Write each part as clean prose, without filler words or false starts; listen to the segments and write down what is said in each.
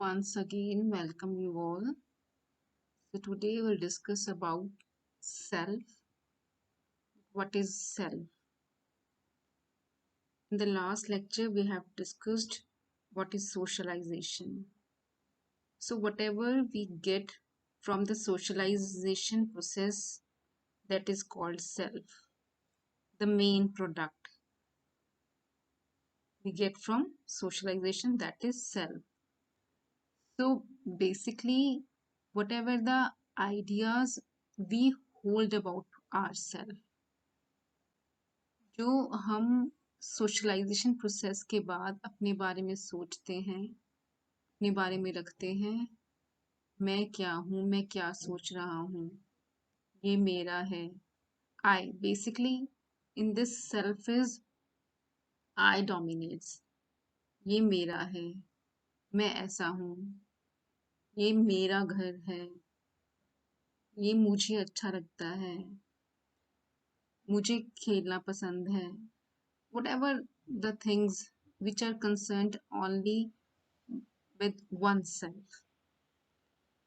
Once again, welcome you all. So today we'll discuss about self. What is self? In the last lecture, we have discussed what is socialization. So whatever we get from the socialization process, that is called self. The main product we get from socialization, that is self. So basically, whatever the ideas we hold about ourselves, जो हम socialisation process के बाद अपने बारे में सोचते हैं, अपने बारे में रखते हैं, मैं क्या हूँ, मैं क्या सोच रहा हूँ, ये मेरा है। I basically in this self is I dominates. ये मेरा है, मैं ऐसा हूँ, ये मेरा घर है, ये मुझे अच्छा लगता है, मुझे खेलना पसंद है। Whatever the things which are concerned only with oneself,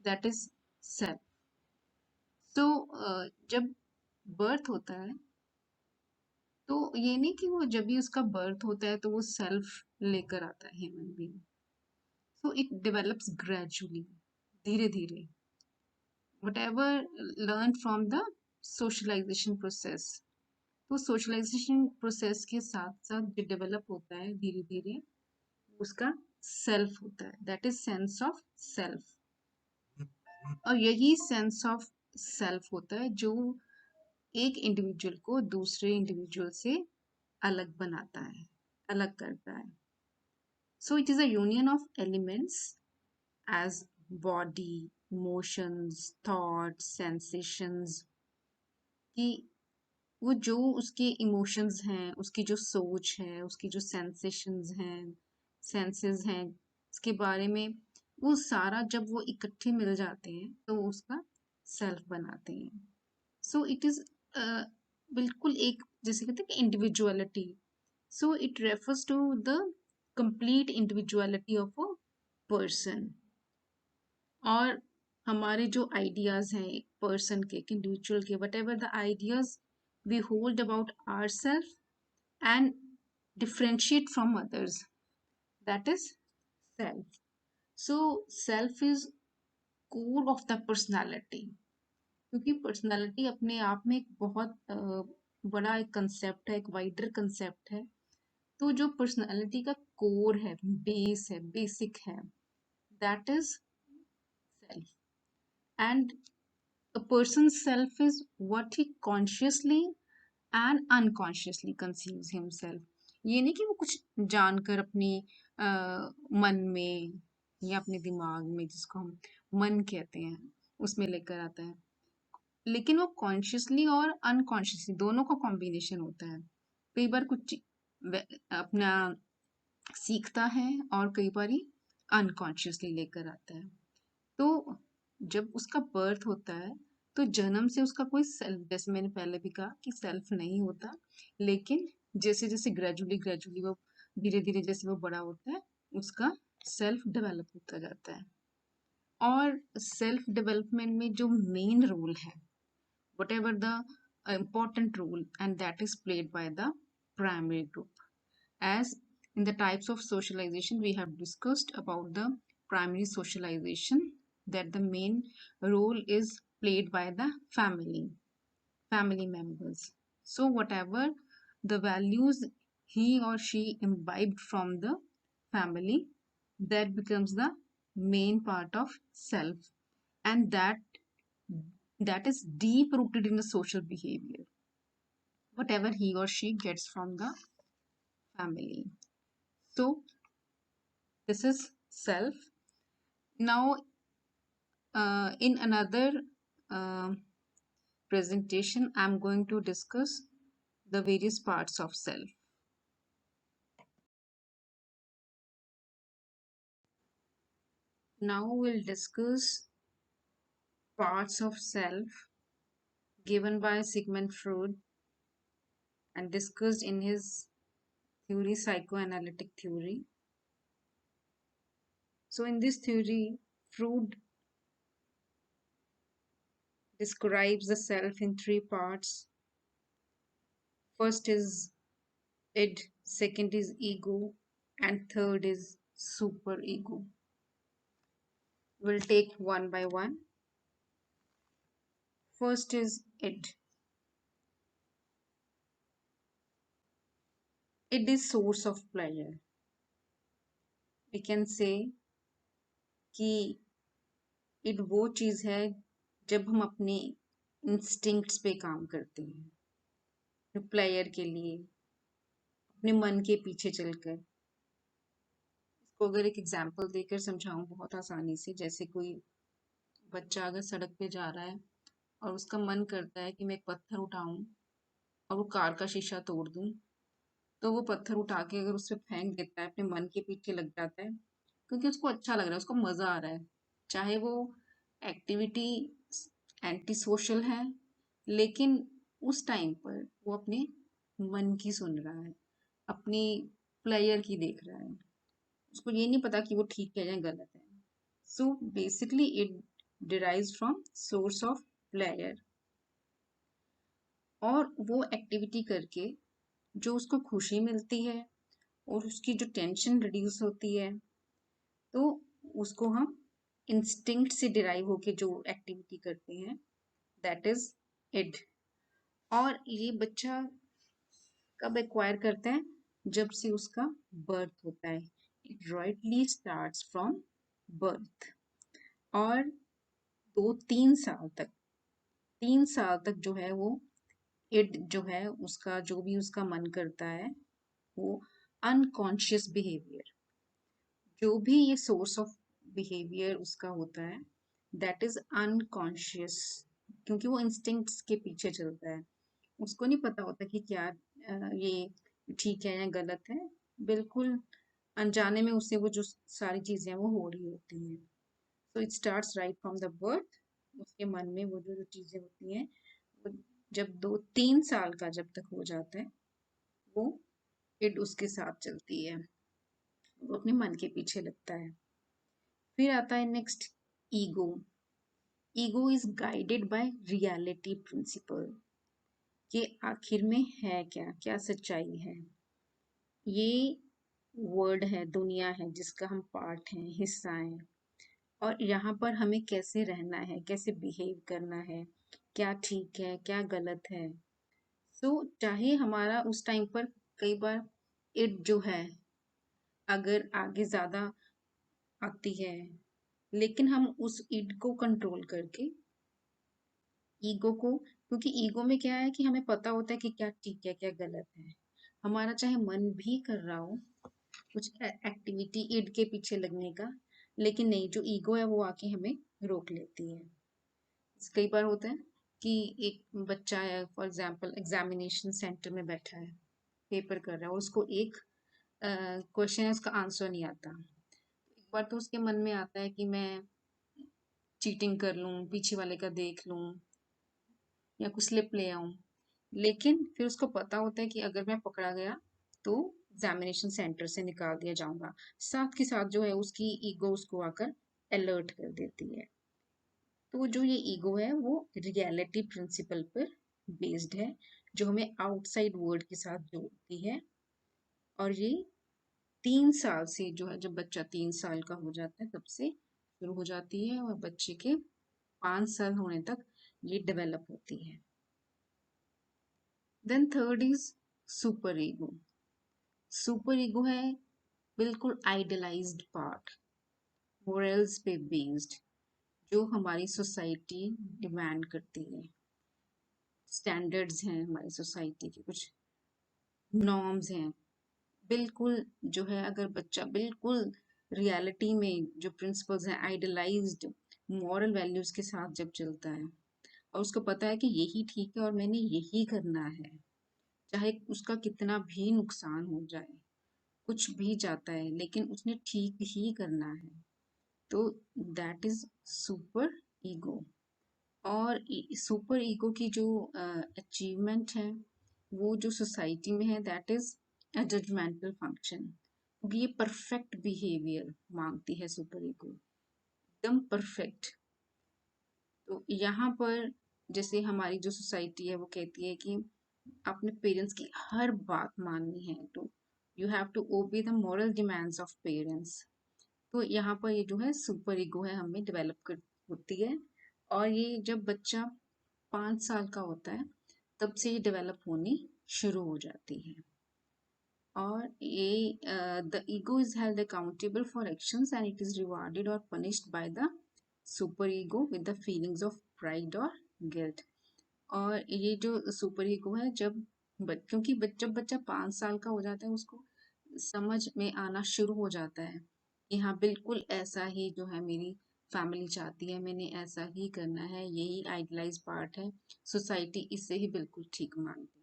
that is self. So जब बर्थ होता है तो ये नहीं कि वो जब भी उसका बर्थ होता है तो वो सेल्फ लेकर आता है human being. So it develops gradually, धीरे धीरे, whatever learned from the socialization process. तो सोशलाइजेशन प्रोसेस के साथ साथ जो डेवलप होता है धीरे धीरे, उसका सेल्फ होता है, that is sense of self. और यही सेंस ऑफ सेल्फ होता है जो एक इंडिविजुअल को दूसरे इंडिविजुअल से अलग बनाता है, अलग करता है। So it is a union of elements as body, emotions, thoughts, sensations, कि वो जो उसके इमोशंस हैं, उसकी जो सोच है, उसकी जो सेंसेशंस हैं, सेंसेस हैं, इसके बारे में वो सारा जब वो इकट्ठे मिल जाते हैं तो वो उसका सेल्फ बनाते हैं। सो इट इज बिल्कुल एक, जैसे कहते हैं कि individuality. So it refers to the complete individuality of a person. और हमारे जो आइडियाज हैं एक पर्सन के, एक इंडिविजुअल के, whatever the ideas we hold about our self and differentiate from others, that is self. So self is core of the personality, क्योंकि personality अपने आप में एक बहुत बड़ा एक कंसेप्ट है, एक वाइडर कंसेप्ट है। तो जो पर्सनालिटी का कोर है, बेस है, बेसिक है, that is self. And a person's self is what he consciously and unconsciously conceives himself. ये नहीं कि वो कुछ जानकर अपनी मन में या अपने दिमाग में, जिसको हम मन कहते हैं, उसमें लेकर आता है, लेकिन वो कॉन्शियसली और अनकॉन्शियसली दोनों का कॉम्बिनेशन होता है। कई बार कुछ अपना सीखता है और कई बार अनकॉन्शियसली लेकर आता है। तो जब उसका बर्थ होता है तो जन्म से उसका कोई सेल्फ, जैसे मैंने पहले भी कहा कि सेल्फ नहीं होता, लेकिन जैसे जैसे ग्रेजुअली ग्रेजुअली वो धीरे धीरे जैसे वो बड़ा होता है, उसका सेल्फ डेवलप होता जाता है। और सेल्फ डेवलपमेंट में जो मेन रोल है, whatever the important role, and that is played by the primary group. As in the types of socialization, we have discussed about the primary socialization, that the main role is played by the family members. So whatever the values he or she imbibed from the family, that becomes the main part of self, and that is deep rooted in the social behavior, whatever he or she gets from the family. So this is self. Now in another uh, presentation, I'm going to discuss the various parts of self. Now we'll discuss parts of self given by Sigmund Freud and discussed in his theory, psychoanalytic theory. So in this theory, Freud describes the self in three parts. First is id, second is ego, and third is super ego. We'll take one by one. First is id. Id is source of pleasure. We can say कि id वो चीज है जब हम अपने instincts पे काम करते हैं, प्लेयर के लिए, अपने मन के पीछे चलकर। इसको अगर एक एग्जांपल देकर समझाऊं बहुत आसानी से, जैसे कोई बच्चा अगर सड़क पे जा रहा है और उसका मन करता है कि मैं एक पत्थर उठाऊं और वो कार का शीशा तोड़ दूं, तो वो पत्थर उठा के अगर उस पे फेंक देता है, अपने मन के पीछे लग जाता है, क्योंकि उसको अच्छा लग रहा है, उसको मजा आ रहा है। चाहे वो एक्टिविटी एंटी सोशल है, लेकिन उस टाइम पर वो अपने मन की सुन रहा है, अपनी प्लेयर की देख रहा है। उसको ये नहीं पता कि वो ठीक है या गलत है। So basically it derives from source of player, और वो एक्टिविटी करके जो उसको खुशी मिलती है और उसकी जो टेंशन रिड्यूस होती है, तो उसको हम इंस्टिंक्ट से डिराइव होके जो एक्टिविटी करते हैं, दैट इज इड। और ये बच्चा कब एक्वायर करता है? जब से उसका बर्थ होता है। It rightly starts from birth. और 2-3 साल तक, 3 साल तक जो है वो इड जो है उसका, जो भी उसका मन करता है, वो अनकॉन्शियस बिहेवियर, जो भी ये सोर्स ऑफ बिहेवियर उसका होता है, दैट इज अनकॉन्शियस, क्योंकि वो इंस्टिंक्ट्स के पीछे चलता है। उसको नहीं पता होता कि क्या ये ठीक है या गलत है। बिल्कुल अनजाने में उससे वो जो सारी चीजें हैं वो हो रही होती हैं। So it starts right from the birth. उसके मन में वो जो जो चीजें होती हैं, वो जब 2-3 साल का जब तक हो जाता है, वो इड उसके साथ चलती है, वो अपने मन के पीछे लगता है। फिर आता है next ego. Ego is guided by reality principle, कि आखिर में है क्या, क्या सच्चाई है। ये वर्ल्ड है, दुनिया है जिसका हम पार्ट हैं, हिस्सा हैं, और यहाँ पर हमें कैसे रहना है, कैसे बिहेव करना है, क्या ठीक है क्या गलत है। सो चाहे हमारा उस टाइम पर कई बार इट जो है अगर आगे ज्यादा आती है, लेकिन हम उस इड को कंट्रोल करके ईगो को, क्योंकि ईगो में क्या है कि हमें पता होता है कि क्या ठीक है क्या गलत है। हमारा चाहे मन भी कर रहा हो कुछ एक्टिविटी इड के पीछे लगने का, लेकिन नहीं, जो ईगो है वो आके हमें रोक लेती है। कई बार होता है कि एक बच्चा है, फॉर एग्जांपल एग्जामिनेशन सेंटर में बैठा है, पेपर कर रहा है, और उसको एक क्वेश्चन है, उसका आंसर नहीं आता। एक बार तो उसके मन में आता है कि मैं चीटिंग कर लूं, पीछे वाले का देख लूं, या कुछ स्लिप ले आऊं। लेकिन फिर उसको पता होता है कि अगर मैं पकड़ा गया तो एग्जामिनेशन सेंटर से निकाल दिया जाऊंगा। साथ के साथ जो है उसकी ईगो उसको आकर अलर्ट कर देती है। तो जो ये ईगो है वो रियलिटी प्रिंसिपल पर बेस्ड है, जो हमें आउटसाइड वर्ल्ड के साथ जोड़ती है। और ये 3 साल से जो है, जब बच्चा 3 साल का हो जाता है तब से शुरू हो जाती है, और बच्चे के 5 साल होने तक ये डेवलप होती है। Then third is super ego. Super ego है बिल्कुल आइडियलाइज्ड पार्ट, मोरल्स पे बेस्ड, जो हमारी सोसाइटी डिमांड करती है। स्टैंडर्ड्स हैं हमारी सोसाइटी के, कुछ नॉर्म्स हैं। बिल्कुल जो है, अगर बच्चा बिल्कुल रियलिटी में जो प्रिंसिपल्स हैं, आइडियलाइज्ड मॉरल वैल्यूज के साथ जब चलता है, और उसको पता है कि यही ठीक है और मैंने यही करना है, चाहे उसका कितना भी नुकसान हो जाए, कुछ भी जाता है, लेकिन उसने ठीक ही करना है, तो दैट इज सुपर ईगो। और सुपर ईगो की जो अचीवमेंट है वो जो सोसाइटी में है, that is a judgemental function, ये परफेक्ट बिहेवियर मांगती है सुपर ईगो, एकदम परफेक्ट। तो यहाँ पर जैसे हमारी जो सोसाइटी है वो कहती है कि अपने पेरेंट्स की हर बात माननी है, तो you have to obey the moral demands of parents. तो यहाँ पर ये जो है सुपर ईगो है हमें डेवलप कर होती है, और ये जब बच्चा 5 साल का होता है तब से ये डेवलप होनी शुरू हो जाती है। और ये the ego is held accountable for actions and it is rewarded और punished by the super ego with the feelings of pride और गिल्ट। और ये जो सुपर ईगो है क्योंकि जब बच्चा 5 साल का हो जाता है उसको समझ में आना शुरू हो जाता है कि हाँ बिल्कुल ऐसा ही जो है मेरी फैमिली चाहती है, मैंने ऐसा ही करना है, यही आइडियलाइज पार्ट है, सोसाइटी इसे ही बिल्कुल ठीक मानती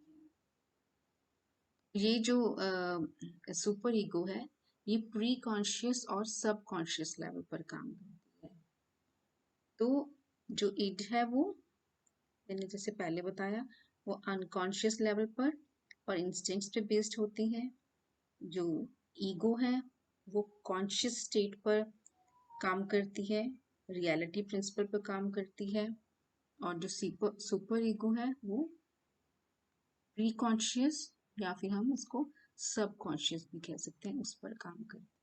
है। ये जो सुपर ईगो है ये प्री कॉन्शियस और सब कॉन्शियस लेवल पर काम करती है। तो जो इड है वो मैंने जैसे पहले बताया वो अनकॉन्शियस लेवल पर और इंस्टिंक्ट्स पे बेस्ड होती है। जो ईगो है वो कॉन्शियस स्टेट पर काम करती है, रियलिटी प्रिंसिपल पर काम करती है। और जो सुपर ईगो है वो प्री कॉन्शियस या फिर हम उसको सब कॉन्शियस भी कह सकते हैं, उस पर काम करती है।